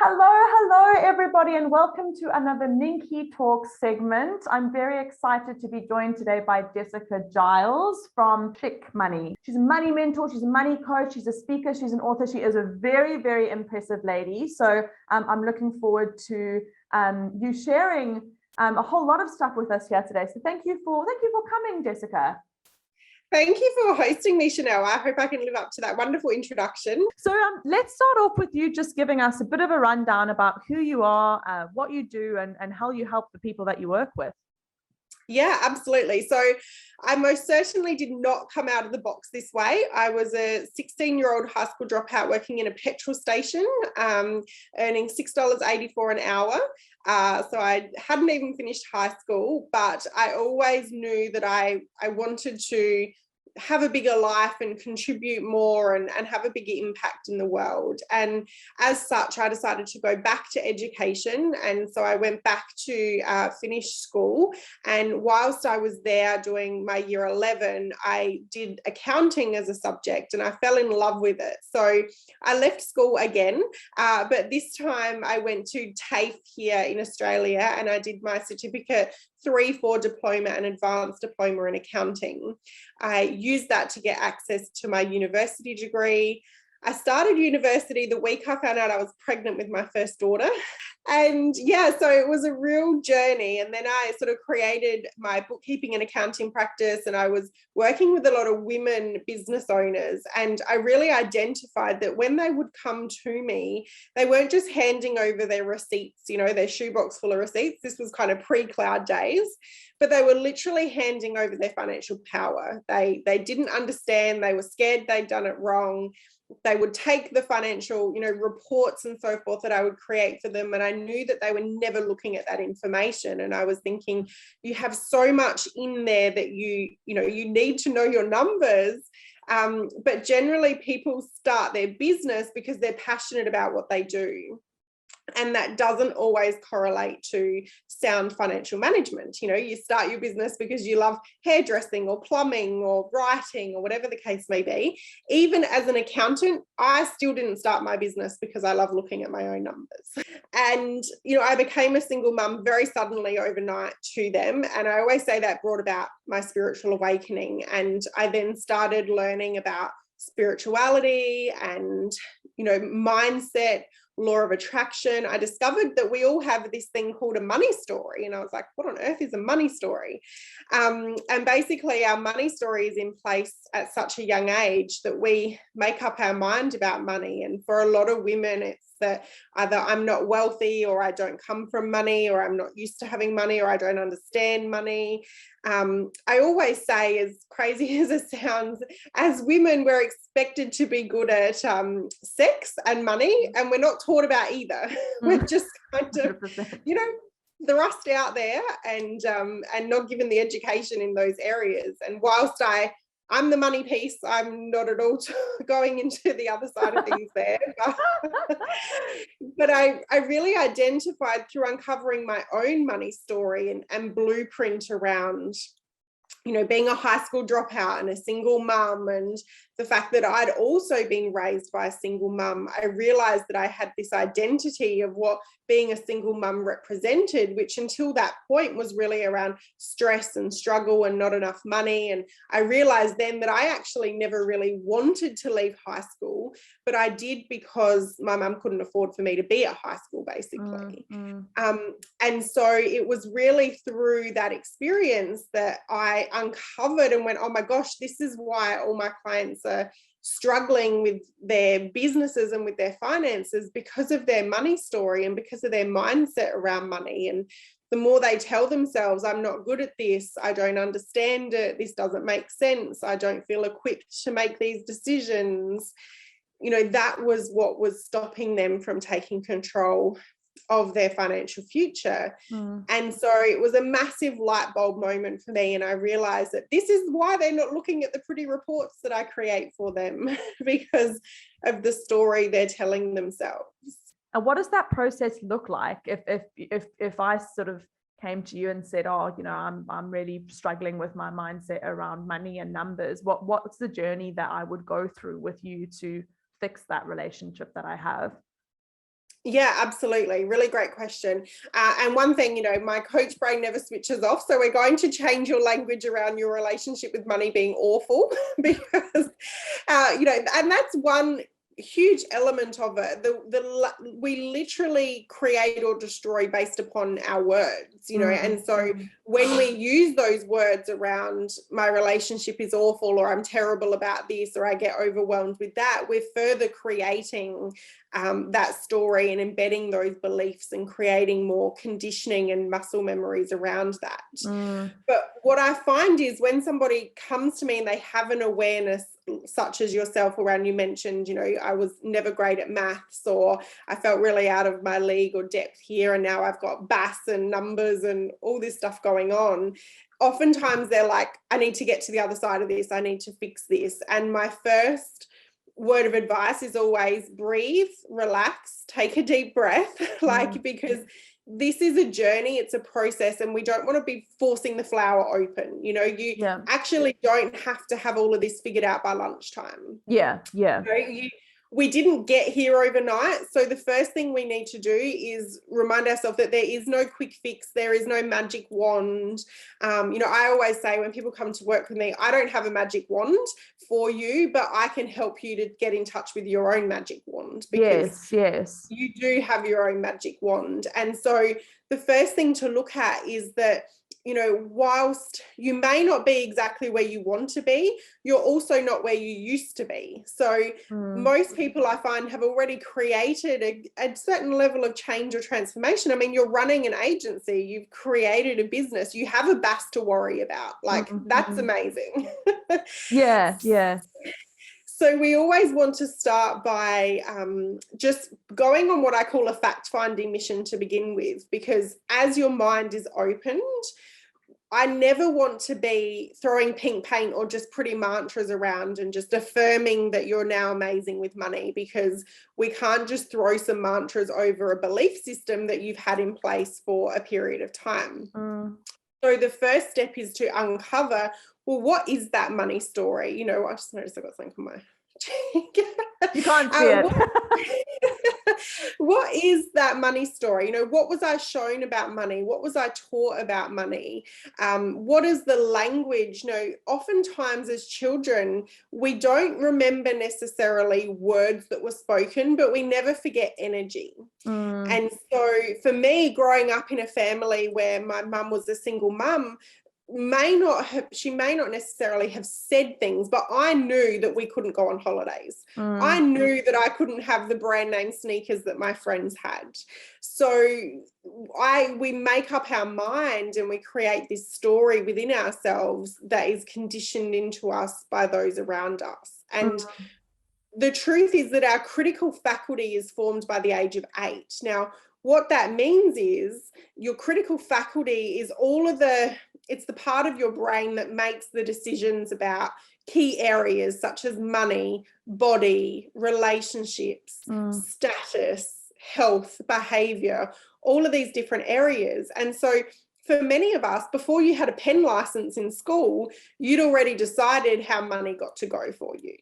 Hello, everybody, and welcome to another NINKI Talk segment. I'm very excited to be joined today by Jessica Giles from Chic Money. She's a money mentor, she's a money coach, she's a speaker, she's an author. She is a very, very impressive lady. So I'm looking forward to you sharing a whole lot of stuff with us here today. So thank you for coming, Jessica. Thank you for hosting me, Chanel. I hope I can live up to that wonderful introduction. So let's start off with you just giving us a bit of a rundown about who you are, what you do, and how you help the people that you work with. Yeah, absolutely. So I most certainly did not come out of the box this way. I was a 16-year-old high school dropout working in a petrol station, earning $6.84 an hour. So I hadn't even finished high school, but I always knew that I wanted to have a bigger life and contribute more and have a bigger impact in the world. And as such, I decided to go back to education. And so I went back to finish school. And whilst I was there doing my year 11, I did accounting as a subject and I fell in love with it. So I left school again, but this time I went to TAFE here in Australia and I did my certificate 3-4 diploma and advanced diploma in accounting. I used that to get access to my university degree. I started university the week I found out I was pregnant with my first daughter. And yeah, so it was a real journey. And then I sort of created my bookkeeping and accounting practice, and I was working with a lot of women business owners. And I really identified that when they would come to me, they weren't just handing over their receipts, their shoebox full of receipts. This was kind of pre-cloud days, but they were literally handing over their financial power. They didn't understand. They were scared they'd done it wrong. They would take the financial, reports and so forth that I would create for them. And I knew that they were never looking at that information. And I was thinking, you have so much in there that you need to know your numbers. But generally people start their business because they're passionate about what they do. And that doesn't always correlate to sound financial management. You start your business because you love hairdressing or plumbing or writing or whatever the case may be. Even as an accountant, I still didn't start my business because I love looking at my own numbers. And, I became a single mum very suddenly overnight to them. And I always say that brought about my spiritual awakening. And I then started learning about spirituality and, mindset, law of attraction. I discovered that we all have this thing called a money story. And I was like, what on earth is a money story? And basically our money story is in place at such a young age that we make up our mind about money. And for a lot of women, it's that either I'm not wealthy or I don't come from money or I'm not used to having money or I don't understand money. I always say, as crazy as it sounds, as women, we're expected to be good at sex and money, and we're not taught about either. We're just kind of, thrust out there and not given the education in those areas. And whilst I'm the money piece, I'm not at all going into the other side of things there. But I really identified through uncovering my own money story and blueprint around, being a high school dropout and a single mum, and the fact that I'd also been raised by a single mum. I realized that I had this identity of what being a single mum represented, which until that point was really around stress and struggle and not enough money. And I realized then that I actually never really wanted to leave high school, but I did because my mum couldn't afford for me to be at high school, basically. And so it was really through that experience that I uncovered and went, oh my gosh, this is why all my clients are struggling with their businesses and with their finances, because of their money story and because of their mindset around money. And the more they tell themselves, I'm not good at this, I don't understand it, this doesn't make sense, I don't feel equipped to make these decisions, that was what was stopping them from taking control of their financial future. And so it was a massive light bulb moment for me, and I realized that this is why they're not looking at the pretty reports that I create for them, because of the story they're telling themselves. And what does that process look like if I sort of came to you and said, oh, I'm really struggling with my mindset around money and numbers, what's the journey that I would go through with you to fix that relationship that I have? Yeah, absolutely. Really great question. And one thing, you know, my coach brain never switches off. So we're going to change your language around your relationship with money being awful because, you know, and that's one huge element of it. We literally create or destroy based upon our words, you know, and so when we use those words around my relationship is awful, or I'm terrible about this, or I get overwhelmed with that, we're further creating that story and embedding those beliefs and creating more conditioning and muscle memories around that. But what I find is when somebody comes to me and they have an awareness such as yourself around, you mentioned, you know, I was never great at maths, or I felt really out of my league or depth here, and now I've got BAS and numbers and all this stuff going on. Oftentimes they're like, I need to get to the other side of this. I need to fix this. And my first word of advice is always breathe, relax, take a deep breath, because this is a journey, it's a process, and we don't want to be forcing the flower open. You know, you actually don't have to have all of this figured out by lunchtime. You know, we didn't get here overnight. So the first thing we need to do is remind ourselves that there is no quick fix. There is no magic wand. You know, I always say when people come to work with me, I don't have a magic wand for you, but I can help you to get in touch with your own magic wand, because you do have your own magic wand. And so the first thing to look at is that, you know, whilst you may not be exactly where you want to be, you're also not where you used to be. So most people, I find, have already created a certain level of change or transformation. I mean, you're running an agency, you've created a business, you have a BAS to worry about. Like, that's amazing. So we always want to start by just going on what I call a fact-finding mission to begin with, because as your mind is opened, I never want to be throwing pink paint or just pretty mantras around and just affirming that you're now amazing with money, because we can't just throw some mantras over a belief system that you've had in place for a period of time. So the first step is to uncover, well, what is that money story? You know, I just noticed I got something on my cheek. You can't see it. What is that money story? You know, what was I shown about money? What was I taught about money? What is the language? You know, oftentimes as children, we don't remember necessarily words that were spoken, but we never forget energy. And so for me, growing up in a family where my mum was a single mum, she may not necessarily have said things, but I knew that we couldn't go on holidays. I knew that I couldn't have the brand name sneakers that my friends had. So we make up our mind and we create this story within ourselves that is conditioned into us by those around us. And the truth is that our critical faculty is formed by the age of 8. Now, what that means is your critical faculty is it's the part of your brain that makes the decisions about key areas such as money, body, relationships, status, health, behavior, all of these different areas. And so for many of us, before you had a pen license in school, you'd already decided how money got to go for you.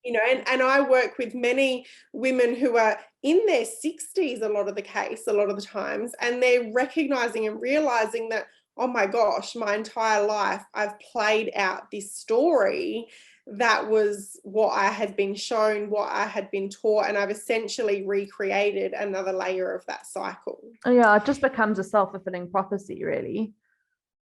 You know, and I work with many women who are in their 60s a lot of the times, and they're recognizing and realizing that, oh my gosh, my entire life I've played out this story that was what I had been shown, what I had been taught, and I've essentially recreated another layer of that cycle. Yeah, it just becomes a self-fulfilling prophecy, really.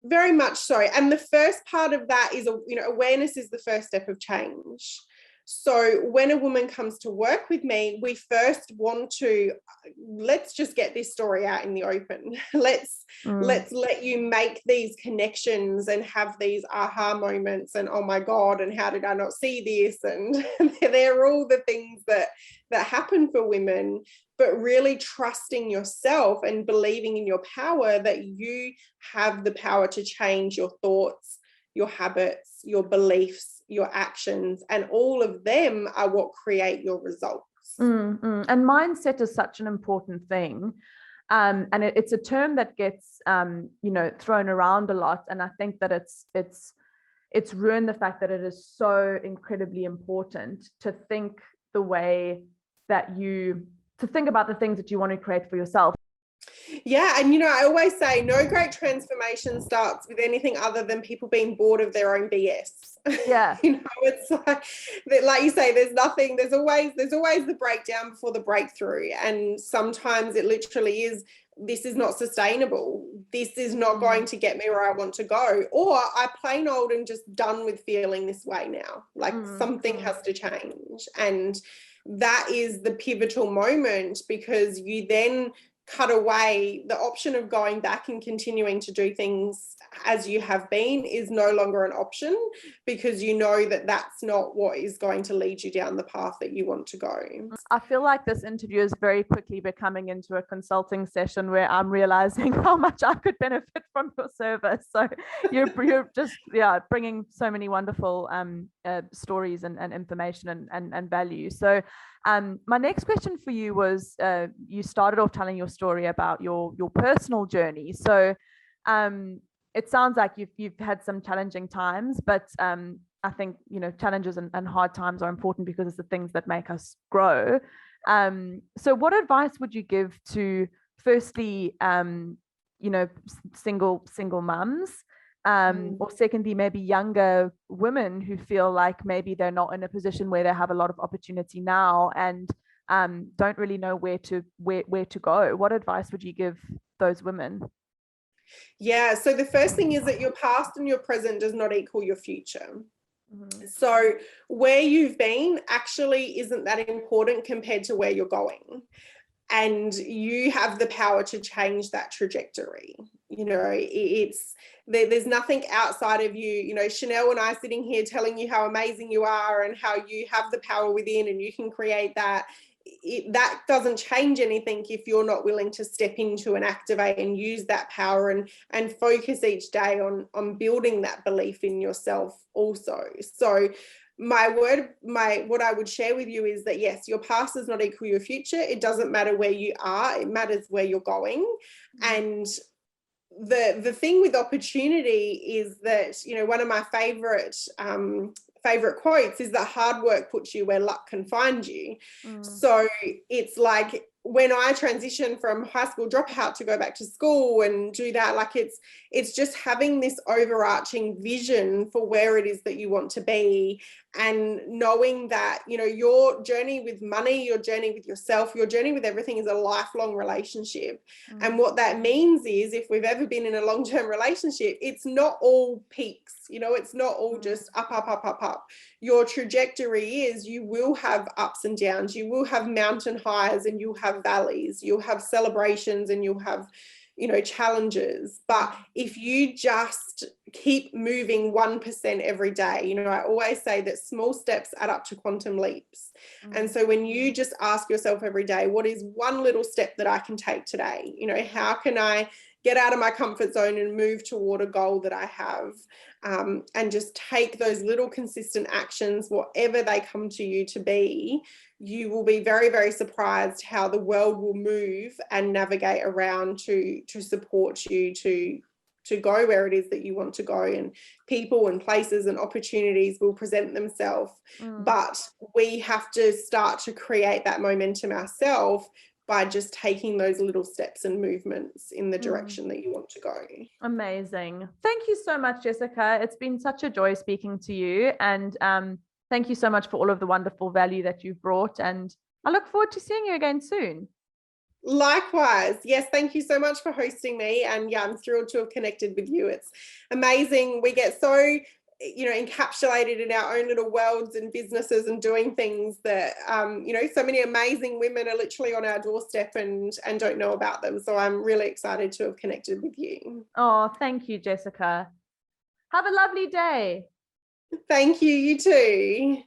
Very much so. And the first part of that is, you know, awareness is the first step of change. So when a woman comes to work with me, we first want to, let's just get this story out in the open. Let's let you make these connections and have these aha moments and, oh my God, and how did I not see this? And they're all the things that happen for women, but really trusting yourself and believing in your power, that you have the power to change your thoughts, your habits, your beliefs, your actions, and all of them are what create your results. And mindset is such an important thing. And it's a term that gets, you know, thrown around a lot. And I think that it's ruined the fact that it is so incredibly important to think the way that you to think about the things that you want to create for yourself. Yeah. And, you know, I always say no great transformation starts with anything other than people being bored of their own BS. Yeah. You know, it's like you say, there's always the breakdown before the breakthrough. And sometimes it literally is, this is not sustainable. This is not going to get me where I want to go. Or I plain old and just done with feeling this way now. Like something has to change. And that is the pivotal moment, because you then cut away the option of going back and continuing to do things as you have been is no longer an option, because you know that that's not what is going to lead you down the path that you want to go. I feel like this interview is very quickly becoming into a consulting session where I'm realizing how much I could benefit from your service. So you're just bringing so many wonderful stories and information and value. So my next question for you was, you started off telling your story about your personal journey. So it sounds like you've had some challenging times, but I think, you know, challenges and hard times are important because it's the things that make us grow. So what advice would you give to, firstly, you know, single mums, or secondly, maybe younger women who feel like maybe they're not in a position where they have a lot of opportunity now and don't really know where to go? What advice would you give those women? Yeah, so the first thing is that your past and your present does not equal your future. So where you've been actually isn't that important compared to where you're going. And you have the power to change that trajectory. You know, there's nothing outside of you. You know, Chanel and I sitting here telling you how amazing you are and how you have the power within and you can create that. That doesn't change anything if you're not willing to step into and activate and use that power and focus each day on building that belief in yourself also. So what I would share with you is that, yes, your past does not equal your future. It doesn't matter where you are, it matters where you're going. And the thing with opportunity is that, you know, one of my favorite quotes is that hard work puts you where luck can find you. So it's like, when I transitioned from high school dropout to go back to school and do that, like it's just having this overarching vision for where it is that you want to be, and knowing that, you know, your journey with money, your journey with yourself, your journey with everything is a lifelong relationship. And what that means is, if we've ever been in a long-term relationship, it's not all peaks, you know, it's not all just up, up, up, up, up. Your trajectory is, you will have ups and downs, you will have mountain highs and you'll have valleys, you'll have celebrations and you'll have, you know, challenges. But if you just keep moving 1% every day, you know, I always say that small steps add up to quantum leaps. And so when you just ask yourself every day, what is one little step that I can take today? You know, how can I get out of my comfort zone and move toward a goal that I have? And just take those little consistent actions, whatever they come to you to be, you will be very, very surprised how the world will move and navigate around to support you to go where it is that you want to go. And people and places and opportunities will present themselves. But we have to start to create that momentum ourselves by just taking those little steps and movements in the direction that you want to go. Amazing. Thank you so much, Jessica. It's been such a joy speaking to you. And thank you so much for all of the wonderful value that you've brought. And I look forward to seeing you again soon. Likewise. Yes, thank you so much for hosting me. And yeah, I'm thrilled to have connected with you. It's amazing. We get so, you know, encapsulated in our own little worlds and businesses and doing things that, you know, so many amazing women are literally on our doorstep and don't know about them. So I'm really excited to have connected with you. Oh, thank you, Jessica. Have a lovely day. Thank you. You too.